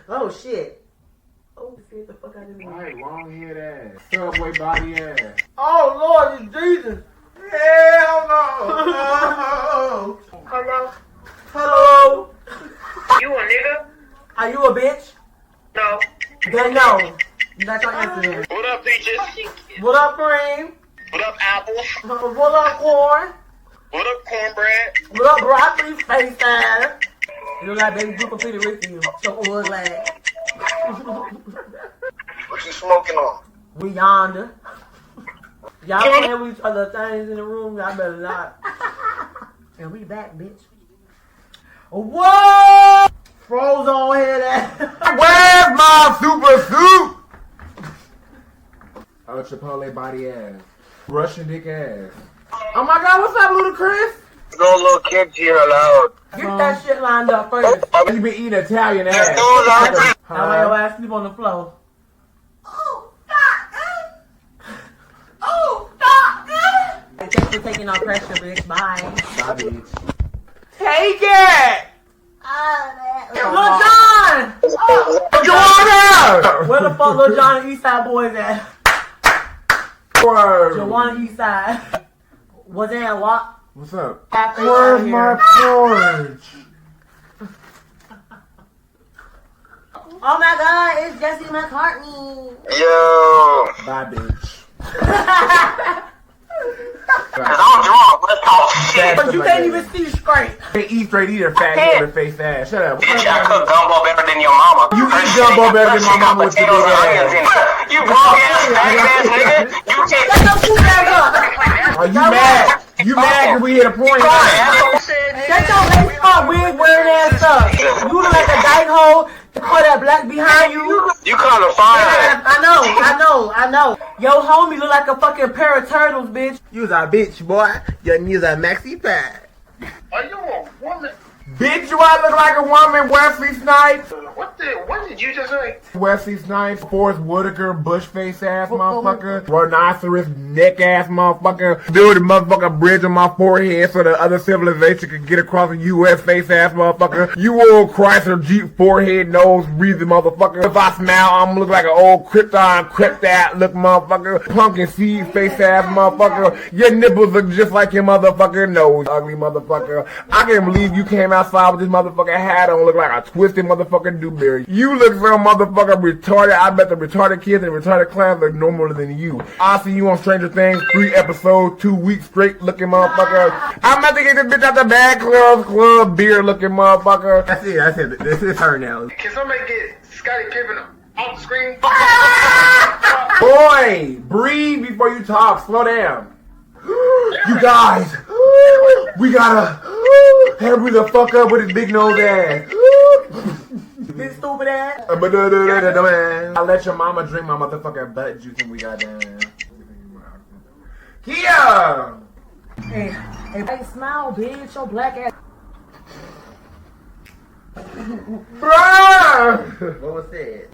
Oh shit. Oh, get the fuck out of here. Right, long head ass. Subway body ass. Oh Lord, it's Jesus. Hell no. Hello? Hello. You a nigga? Are you a bitch? No. Then no. That's your answer then. What up, peaches? What up, cream? What up, apple? What up, corn? What up, cornbread? What up, broccoli face ass? You look like baby blue completed with you. So ugly. What you smoking on? We yonder. Y'all playing with each other things in the room, y'all better not. And we back, bitch. Whoa! Froze on head ass. Where's my super suit? Oh, Chipotle body ass. Russian dick ass. Oh my god, what's up, Ludacris? No little kids here allowed. Get that shit lined up first. You been eating Italian ass. That way your ass sleep on the floor. Oh, thanks for taking our pressure, bitch. Bye. Bye, bitch. Take it! Lil John! Joanna! Where the fuck Lil John and Eastside boys at? Word. Joanna Eastside. Was there a what? What's up? Cafe Where's out my here. porridge? Oh my god, it's Jesse McCartney. Yo. Bye, bitch. Cause I'm drunk. Let's talk shit. But you can't even see straight. Can't eat straight either, fat head face ass. Shut up. Bitch, I cook gumbo better than your mama. You eat gumbo better than my mama with your big ass. You broke ass, fat ass nigga. You can't. Shut your stupid ass up. Are you mad? You mad because we hit a point? Shut your lace up, wig wearing ass up. You look like a dyke hole. All that black behind you. You kind of fine. I know. Yo, homie look like a fucking pair of turtles, bitch. You's a bitch, boy. Your knees are maxi fat. Are you a woman? Bitch, you I look like a woman, Wesley Snipes. What did you just say? Wesley Snipes, Forrest Whitaker, bush face ass motherfucker, rhinoceros neck ass motherfucker, build a motherfucking bridge on my forehead so the other civilization can get across the U.S. face ass motherfucker. You old Chrysler Jeep forehead nose breathing motherfucker. If I smile, I'm look like an old Krypton crept out look motherfucker. Pumpkin seed face ass motherfucker. Your nipples look just like your motherfucking nose, ugly motherfucker. I can't believe you came outside with this motherfucking hat on, look like a twisted motherfucking dewberry. You look so motherfucking retarded. I bet the retarded kids in the retarded class look normaler than you. I see you on Stranger Things 3 episodes, 2 weeks straight looking motherfucker. I'm about to get this bitch out the bag, club beer looking motherfucker. That's it. This is her now. Can somebody get Scottie Pippen off the screen? Boy, breathe before you talk. Slow down. You guys, we gotta hurry the fuck up with his big nose ass. Big stupid ass. I let your mama drink my motherfucking butt juice and we got done. Kia! Hey, smile, bitch. Your black ass. Bruh! What was that?